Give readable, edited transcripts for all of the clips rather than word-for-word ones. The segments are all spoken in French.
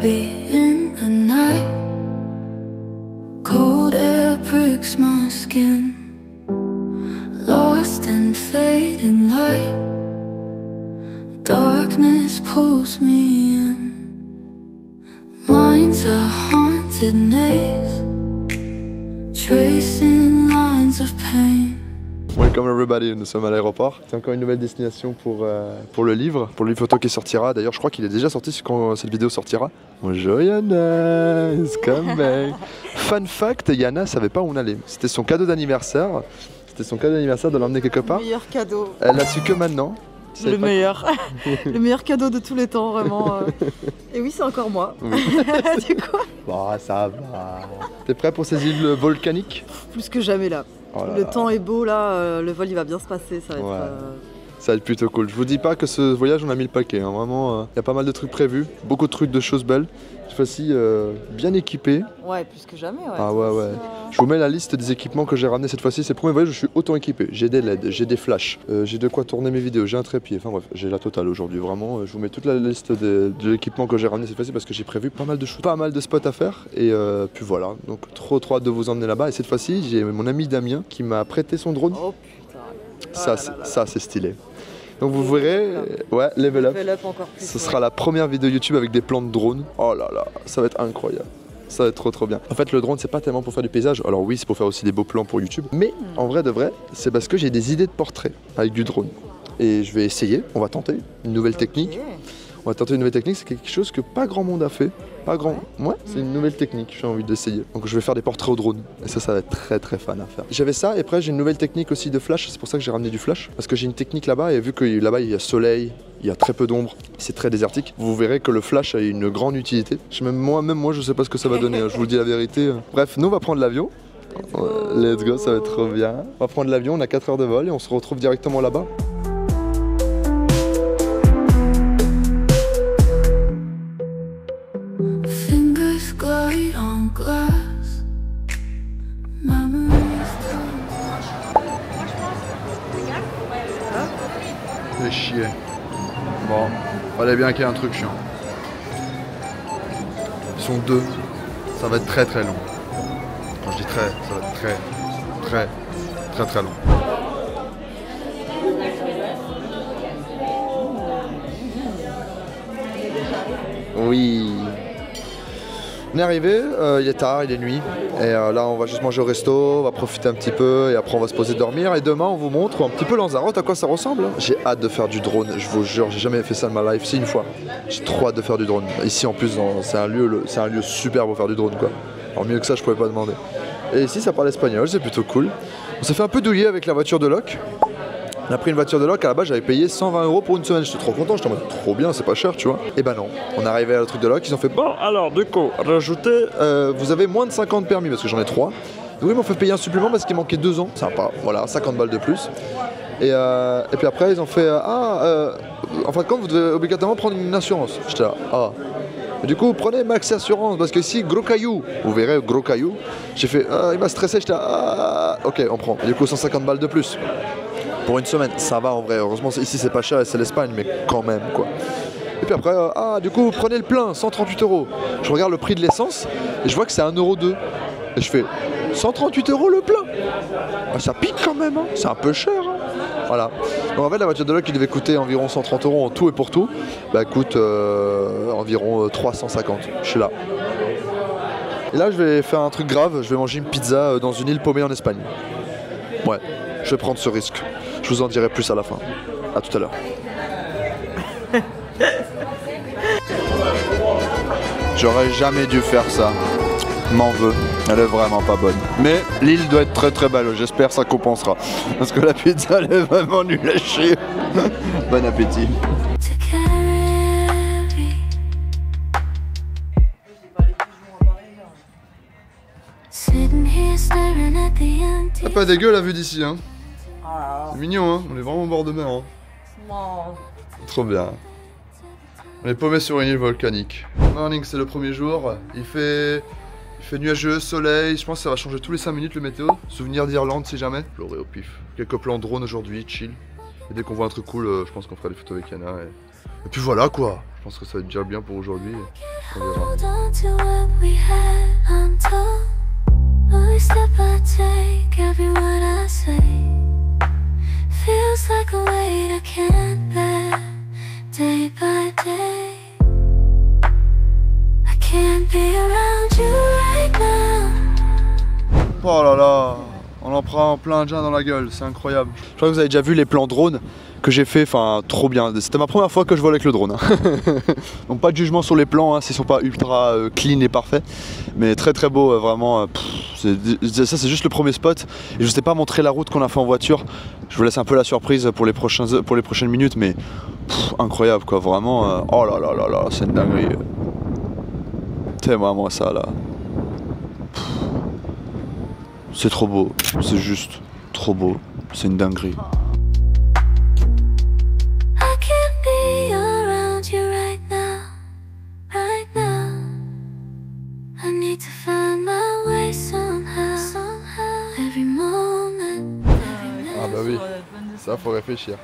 be in the night. Cold air pricks my skin, lost in fading light. Darkness pulls me in. Mine's a haunted maze, tracing lines of pain. Welcome everybody, nous sommes à l'aéroport. C'est encore une nouvelle destination pour le livre photo qui sortira. D'ailleurs je crois qu'il est déjà sorti quand cette vidéo sortira. Bonjour Yana, it's coming. Fun fact, Yana savait pas où on allait. C'était son cadeau d'anniversaire. C'était son cadeau d'anniversaire de l'emmener quelque part. Le meilleur cadeau. Elle a su que maintenant. Le meilleur. Le meilleur cadeau de tous les temps, vraiment. Et oui, c'est encore moi. Oui. Du coup. Bon, ça va. T'es prêt pour ces îles volcaniques? Plus que jamais là. Oh là le temps est beau là, le vol il va bien se passer, ça va être... Ça va être plutôt cool. Je vous dis pas que ce voyage on a mis le paquet, hein. Vraiment, il y a pas mal de trucs prévus, beaucoup de trucs, de choses belles. Cette fois-ci, bien équipé. Ouais, plus que jamais. Ouais. Ah ouais. Je vous mets la liste des équipements que j'ai ramenés cette fois-ci. C'est le premier voyage où je suis autant équipé. J'ai des LED, j'ai des flashs, j'ai de quoi tourner mes vidéos, j'ai un trépied. Enfin bref, j'ai la totale aujourd'hui. Vraiment, je vous mets toute la liste de l'équipement que j'ai ramené cette fois-ci parce que j'ai prévu pas mal de choses, pas mal de spots à faire. Et puis voilà, donc trop hâte de vous emmener là-bas. Et cette fois-ci, j'ai mon ami Damien qui m'a prêté son drone. Oh putain. Ça c'est stylé. Donc vous verrez, ouais, level up. Encore plus, ce sera la première vidéo YouTube avec des plans de drone. Oh là là, ça va être incroyable. Ça va être trop bien. En fait, le drone, c'est pas tellement pour faire du paysage. Alors oui, c'est pour faire aussi des beaux plans pour YouTube. Mais en vrai de vrai, c'est parce que j'ai des idées de portraits avec du drone. Et je vais essayer, on va tenter une nouvelle technique. On va tenter une nouvelle technique, c'est quelque chose que pas grand monde a fait. Pas grand. Ouais, c'est une nouvelle technique, j'ai envie d'essayer. Donc je vais faire des portraits au drone. Et ça va être très fun à faire. J'avais ça, et après j'ai une nouvelle technique aussi de flash. C'est pour ça que j'ai ramené du flash. Parce que j'ai une technique là-bas, et vu que là-bas il y a soleil, il y a très peu d'ombre, c'est très désertique. Vous verrez que le flash a une grande utilité. Même moi je sais pas ce que ça va donner, je vous le dis la vérité. Bref, nous on va prendre l'avion. Let's go, ça va être trop bien. On va prendre l'avion, on a 4 heures de vol et on se retrouve directement là-bas. Fais chier. Bon, fallait bien qu'il y ait un truc chiant. Ils sont deux. Ça va être très long. Quand je dis très, ça va être très long. Oui. On est arrivé, il est tard, il est nuit. Et là on va juste manger au resto, on va profiter un petit peu et après on va se poser dormir. Et demain on vous montre un petit peu Lanzarote à quoi ça ressemble. J'ai hâte de faire du drone, je vous jure, j'ai jamais fait ça de ma life, si une fois. J'ai trop hâte de faire du drone. Ici en plus c'est un lieu super pour faire du drone quoi. Alors mieux que ça je pouvais pas demander. Et ici ça parle espagnol, c'est plutôt cool. On s'est fait un peu douiller avec la voiture de loc. On a pris une voiture de loc, à la base j'avais payé 120 € pour une semaine, j'étais trop content, j'étais en mode trop bien, c'est pas cher tu vois. Et bah non, on est arrivé à le truc de loc, ils ont fait bon alors du coup, rajoutez, vous avez moins de 50 permis parce que j'en ai 3. Donc ils m'ont fait payer un supplément parce qu'il manquait 2 ans, sympa, voilà, 50 balles de plus. Et puis après ils ont fait en fin de compte vous devez obligatoirement prendre une assurance. J'étais là, Et du coup prenez Max Assurance parce que ici gros caillou, vous verrez gros caillou. J'ai fait, il m'a stressé, j'étais là, ok on prend. Et du coup 150 balles de plus. Pour une semaine, ça va en vrai, heureusement ici c'est pas cher et c'est l'Espagne, mais quand même quoi. Et puis après, du coup prenez le plein, 138 €. Je regarde le prix de l'essence et je vois que c'est 1,2 €. Et je fais 138 € le plein. Ça pique quand même, hein. C'est un peu cher. Hein. Voilà. Donc en fait la voiture de loc qui devait coûter environ 130 € en tout et pour tout, bah coûte environ 350. Je suis là. Et là je vais faire un truc grave, je vais manger une pizza dans une île paumée en Espagne. Ouais, je vais prendre ce risque. Je vous en dirai plus à la fin. A tout à l'heure. J'aurais jamais dû faire ça. M'en veux. Elle est vraiment pas bonne. Mais l'île doit être très belle. J'espère que ça compensera. Parce que la pizza elle est vraiment nulle à chier. Bon appétit. C'est pas dégueu la vue d'ici hein. C'est mignon hein, on est vraiment au bord de mer hein. Trop bien. On est paumé sur une île volcanique. Morning, c'est le premier jour. Il fait nuageux, soleil. Je pense que ça va changer tous les 5 minutes le météo. Souvenir d'Irlande si jamais. Je l'aurai au pif. Quelques plans drone aujourd'hui, chill. Et dès qu'on voit un truc cool, je pense qu'on fera des photos avec Yana. Et puis voilà quoi. Je pense que ça va être déjà bien pour aujourd'hui. On verra. Hold on to what we had untold. Every step I take, every word I say feels like a weight I can't bear. Day by day, I can't be around you right now. Oh là là, on en prend plein déjà dans la gueule, c'est incroyable. Je crois que vous avez déjà vu les plans drone que j'ai fait, enfin trop bien. C'était ma première fois que je vole avec le drone. Donc pas de jugement sur les plans, s'ils sont pas ultra clean et parfaits. Mais très très beau, vraiment. Ça c'est juste le premier spot. Et je sais pas montrer la route qu'on a fait en voiture. Je vous laisse un peu la surprise pour les prochaines minutes, mais incroyable quoi, vraiment. Oh là là là là, c'est une dinguerie. C'est vraiment ça là. C'est trop beau, c'est juste trop beau, c'est une dinguerie. I can't be around you right now, right now. I need to find my way somehow, somehow. Every moment, Ah bah oui, ça faut réfléchir.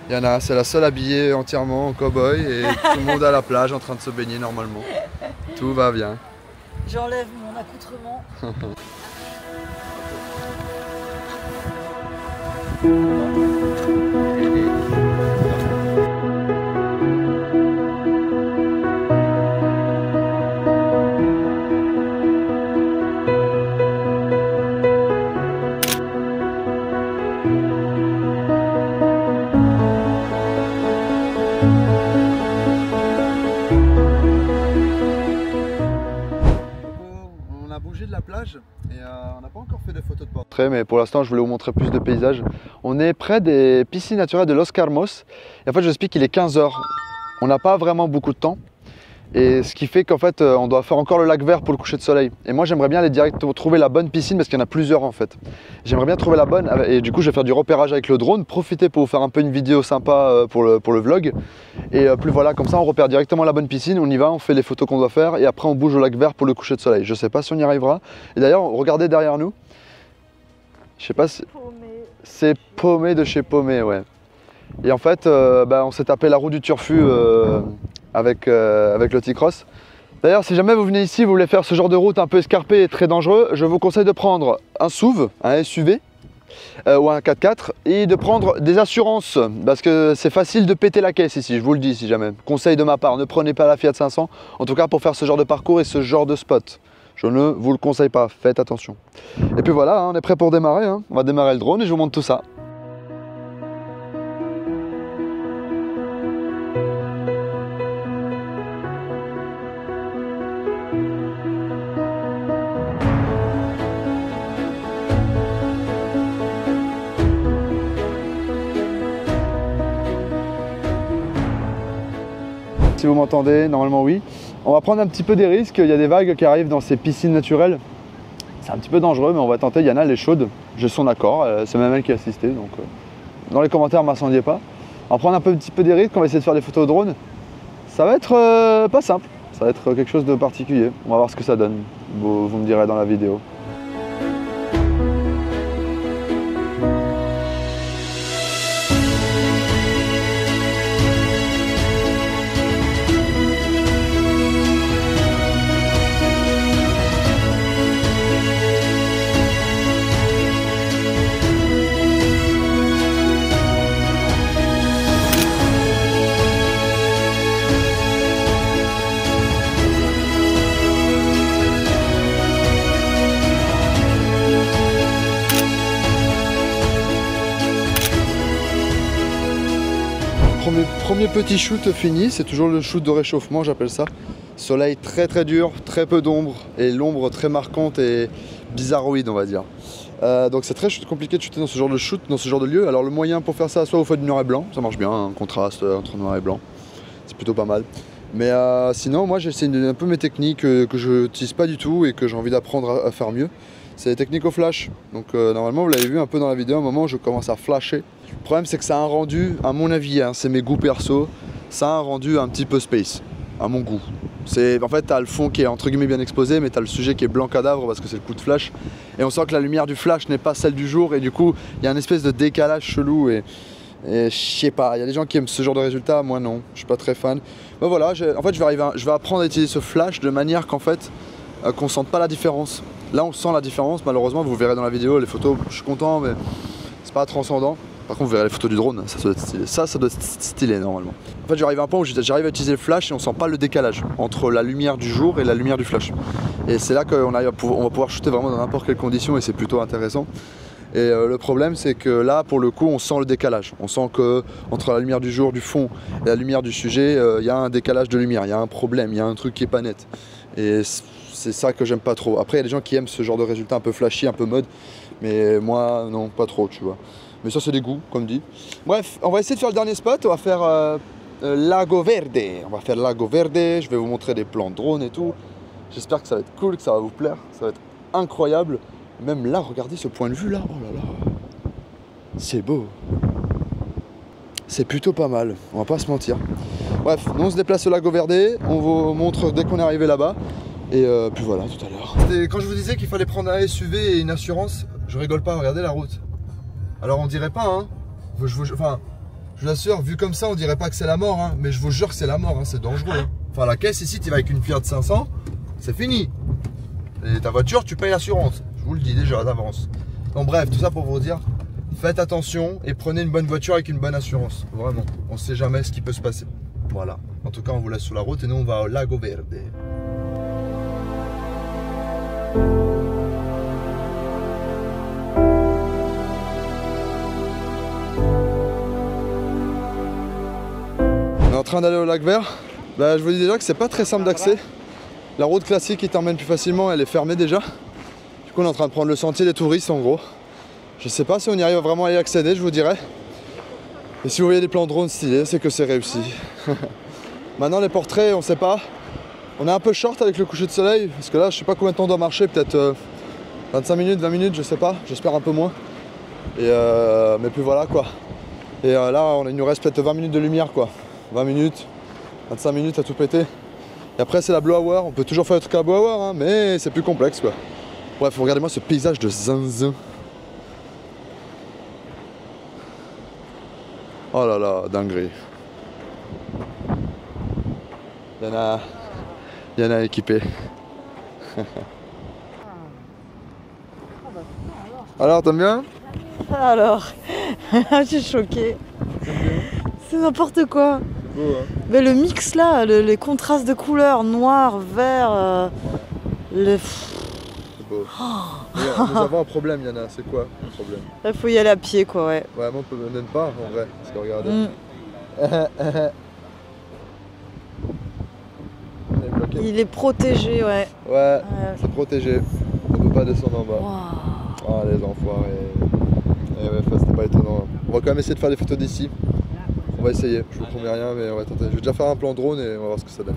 Il y en a, c'est la seule habillée entièrement en cow-boy et tout le monde à la plage en train de se baigner normalement. Tout va bien. J'enlève mon accoutrement. On a bougé de la plage et on n'a pas encore fait des photos de portrait, mais pour l'instant je voulais vous montrer plus de paysages. On est près des piscines naturelles de Los Carmos et en fait je vous explique qu'il est 15 h. On n'a pas vraiment beaucoup de temps et ce qui fait qu'en fait on doit faire encore le lac vert pour le coucher de soleil. Et moi j'aimerais bien aller direct trouver la bonne piscine parce qu'il y en a plusieurs en fait. J'aimerais bien trouver la bonne et du coup je vais faire du repérage avec le drone, profiter pour vous faire un peu une vidéo sympa pour le vlog. Et plus voilà, comme ça on repère directement la bonne piscine, on y va, on fait les photos qu'on doit faire et après on bouge au lac vert pour le coucher de soleil. Je sais pas si on y arrivera. Et d'ailleurs regardez derrière nous, je sais pas si... C'est Paumé de chez Paumé, ouais. Et en fait on s'est tapé la roue du turfu avec le T-Cross. D'ailleurs si jamais vous venez ici, vous voulez faire ce genre de route un peu escarpée et très dangereux, je vous conseille de prendre un SUV, un SUV ou un 4x4 et de prendre des assurances parce que c'est facile de péter la caisse ici, je vous le dis si jamais. Conseil de ma part, ne prenez pas la Fiat 500 en tout cas pour faire ce genre de parcours et ce genre de spot. Je ne vous le conseille pas, faites attention. Et puis voilà, on est prêt pour démarrer, on va démarrer le drone et je vous montre tout ça. Si vous m'entendez, normalement oui. On va prendre un petit peu des risques, il y a des vagues qui arrivent dans ces piscines naturelles. C'est un petit peu dangereux mais on va tenter, Yana elle est chaude, j'ai son accord, c'est même elle qui a assisté donc dans les commentaires m'incendiez pas. On va prendre un petit peu des risques, on va essayer de faire des photos drone. Ça va être pas simple, ça va être quelque chose de particulier, on va voir ce que ça donne, vous me direz dans la vidéo. Premier petit shoot fini, c'est toujours le shoot de réchauffement, j'appelle ça. Soleil très très dur, très peu d'ombre et l'ombre très marquante et bizarroïde on va dire. Donc c'est très compliqué de shooter dans ce genre de shoot, dans ce genre de lieu. Alors le moyen pour faire ça, soit vous faites du noir et blanc, ça marche bien, un contraste entre noir et blanc, c'est plutôt pas mal. Mais sinon moi j'essaie un peu mes techniques que je n'utilise pas du tout et que j'ai envie d'apprendre à faire mieux. C'est les techniques au flash, donc normalement vous l'avez vu un peu dans la vidéo, à un moment où je commence à flasher. Le problème c'est que ça a un rendu, à mon avis, c'est mes goûts perso, ça a un rendu un petit peu space, à mon goût. En fait t'as le fond qui est entre guillemets bien exposé, mais t'as le sujet qui est blanc cadavre parce que c'est le coup de flash. Et on sent que la lumière du flash n'est pas celle du jour et du coup il y a une espèce de décalage chelou et Et je sais pas, il y a des gens qui aiment ce genre de résultat, moi non, je suis pas très fan. Mais voilà, en fait je vais apprendre à utiliser ce flash de manière qu'en fait, qu'on sente pas la différence. Là on sent la différence, malheureusement vous verrez dans la vidéo, les photos, je suis content mais c'est pas transcendant. Par contre vous verrez les photos du drone, ça doit être stylé, ça doit être stylé normalement. En fait j'arrive à un point où j'arrive à utiliser le flash et on sent pas le décalage entre la lumière du jour et la lumière du flash. Et c'est là qu'on va pouvoir shooter vraiment dans n'importe quelle condition et c'est plutôt intéressant. Et le problème c'est que là pour le coup on sent le décalage. On sent que entre la lumière du jour du fond et la lumière du sujet, il y a un décalage de lumière, il y a un problème, il y a un truc qui est pas net. Et c'est ça que j'aime pas trop. Après il y a des gens qui aiment ce genre de résultat un peu flashy, un peu mode. Mais moi non, pas trop tu vois. Mais ça c'est des goûts comme dit. Bref, on va essayer de faire le dernier spot, on va faire Lago Verde. On va faire Lago Verde, je vais vous montrer des plans de drone et tout. J'espère que ça va être cool, que ça va vous plaire, ça va être incroyable. Même là, regardez ce point de vue là, oh là là, c'est beau. C'est plutôt pas mal, on va pas se mentir. Bref, nous on se déplace au Lago Verde, on vous montre dès qu'on est arrivé là-bas. Et puis voilà, tout à l'heure. Quand je vous disais qu'il fallait prendre un SUV et une assurance, je rigole pas, regardez la route. Alors on dirait pas, hein, je vous assure, vu comme ça, on dirait pas que c'est la mort, hein, mais je vous jure que c'est la mort, hein, c'est dangereux. Hein. Enfin, la caisse ici, tu vas avec une Fiat 500, c'est fini. Et ta voiture, tu payes l'assurance. Je vous le dis déjà d'avance. Donc bref, tout ça pour vous dire, faites attention et prenez une bonne voiture avec une bonne assurance. Vraiment, on ne sait jamais ce qui peut se passer. Voilà. En tout cas, on vous laisse sur la route et nous, on va au Lago Verde. On est en train d'aller au lac vert. Bah, je vous dis déjà que c'est pas très simple d'accès. La route classique qui t'emmène plus facilement, elle est fermée déjà. Du coup on est en train de prendre le sentier des touristes en gros. Je sais pas si on y arrive vraiment à y accéder, je vous dirais. Et si vous voyez des plans de drone stylés, c'est que c'est réussi. Maintenant les portraits, on sait pas. On est un peu short avec le coucher de soleil, parce que là je sais pas combien de temps on doit marcher, peut-être 25 minutes, 20 minutes, je sais pas, j'espère un peu moins. Et mais puis voilà quoi. Et là il nous reste peut-être 20 minutes de lumière quoi. 20 minutes, 25 minutes à tout péter. Et après c'est la Blue Hour, on peut toujours faire le truc à la Blue Hour, hein, mais c'est plus complexe quoi. Bref, regardez-moi ce paysage de zinzin. Oh là là, dinguerie. Il y en a équipé. Alors, t'aimes bien? Alors, je suis choquée. C'est n'importe quoi. Beau, hein. Mais le mix là, les contrastes de couleurs, noir, vert, C'est beau. Nous avons un problème, Yana, c'est quoi le problème? Il faut y aller à pied quoi, ouais. Ouais, moi on peut même pas en vrai, parce que regardez. Il est protégé, ouais. Ouais, c'est protégé. On peut pas descendre en bas. Wow. Ah les enfoirés. Et ouais, c'était pas étonnant. On va quand même essayer de faire des photos d'ici. On va essayer, je vous promets rien, mais on va tenter. Je vais déjà faire un plan drone et on va voir ce que ça donne.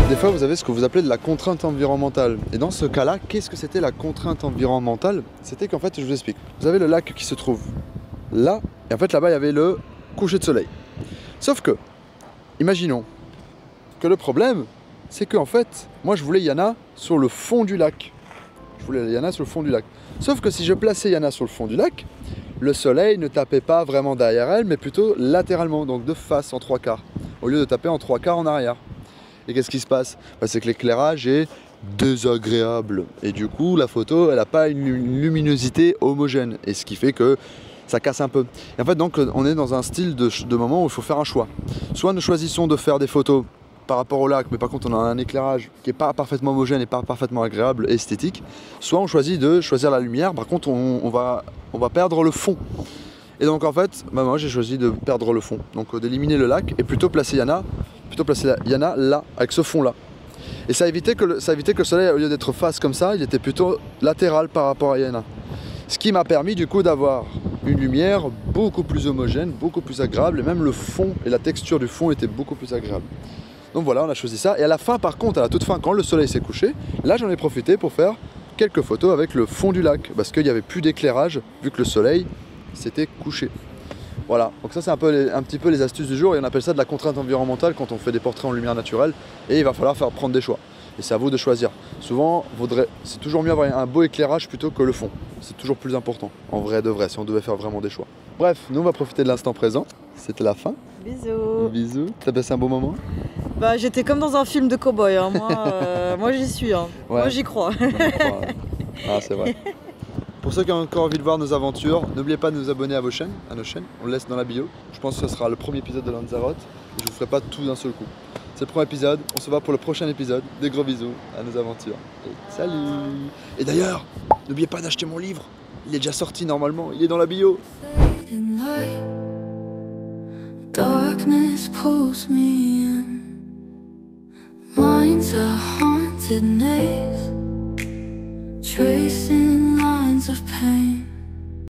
Des fois, vous avez ce que vous appelez de la contrainte environnementale. Et dans ce cas-là, qu'est-ce que c'était la contrainte environnementale? C'était qu'en fait, je vous explique. Vous avez le lac qui se trouve là, et en fait là-bas, il y avait le coucher de soleil. Sauf que, imaginons que le problème, c'est qu'en fait, moi je voulais Yana sur le fond du lac. Je voulais Yana sur le fond du lac. Sauf que si je plaçais Yana sur le fond du lac, le soleil ne tapait pas vraiment derrière elle, mais plutôt latéralement, donc de face en 3/4, au lieu de taper en 3/4 en arrière. Et qu'est-ce qui se passe? C'est que l'éclairage est désagréable. Et du coup, la photo, elle n'a pas une luminosité homogène. Et ce qui fait que ça casse un peu. Et en fait, donc, on est dans un style de moment où il faut faire un choix. Soit nous choisissons de faire des photos par rapport au lac, mais par contre on a un éclairage qui n'est pas parfaitement homogène et pas parfaitement agréable et esthétique, soit on choisit de choisir la lumière, par contre on va perdre le fond. Et donc en fait, bah moi j'ai choisi de perdre le fond, donc d'éliminer le lac et plutôt placer Yana là, avec ce fond là. Et ça évitait que le soleil, au lieu d'être face comme ça, il était plutôt latéral par rapport à Yana. Ce qui m'a permis du coup d'avoir une lumière beaucoup plus homogène, beaucoup plus agréable, et même le fond et la texture du fond étaient beaucoup plus agréables. Donc voilà, on a choisi ça. Et à la fin, par contre, à la toute fin, quand le soleil s'est couché, là j'en ai profité pour faire quelques photos avec le fond du lac, parce qu'il n'y avait plus d'éclairage, vu que le soleil s'était couché. Voilà, donc ça c'est un petit peu les astuces du jour, et on appelle ça de la contrainte environnementale quand on fait des portraits en lumière naturelle, et il va falloir prendre des choix. Et c'est à vous de choisir. Souvent, c'est toujours mieux d'avoir un beau éclairage plutôt que le fond. C'est toujours plus important, en vrai de vrai, si on devait faire vraiment des choix. Bref, nous on va profiter de l'instant présent. C'était la fin. Bisous. Bisous. T'as passé un bon moment? Bah j'étais comme dans un film de cow-boy, hein. Moi j'y suis, hein. Ouais. Moi j'y crois. Ah c'est vrai. Pour ceux qui ont encore envie de voir nos aventures, n'oubliez pas de nous abonner à nos chaînes, on le laisse dans la bio. Je pense que ce sera le premier épisode de Lanzarote, et je vous ferai pas tout d'un seul coup. C'est le premier épisode, on se voit pour le prochain épisode. Des gros bisous à nos aventures. Et salut! Et d'ailleurs, n'oubliez pas d'acheter mon livre, il est déjà sorti normalement, il est dans la bio. Darkness pulls me in. Mind's a haunted maze, tracing lines of pain.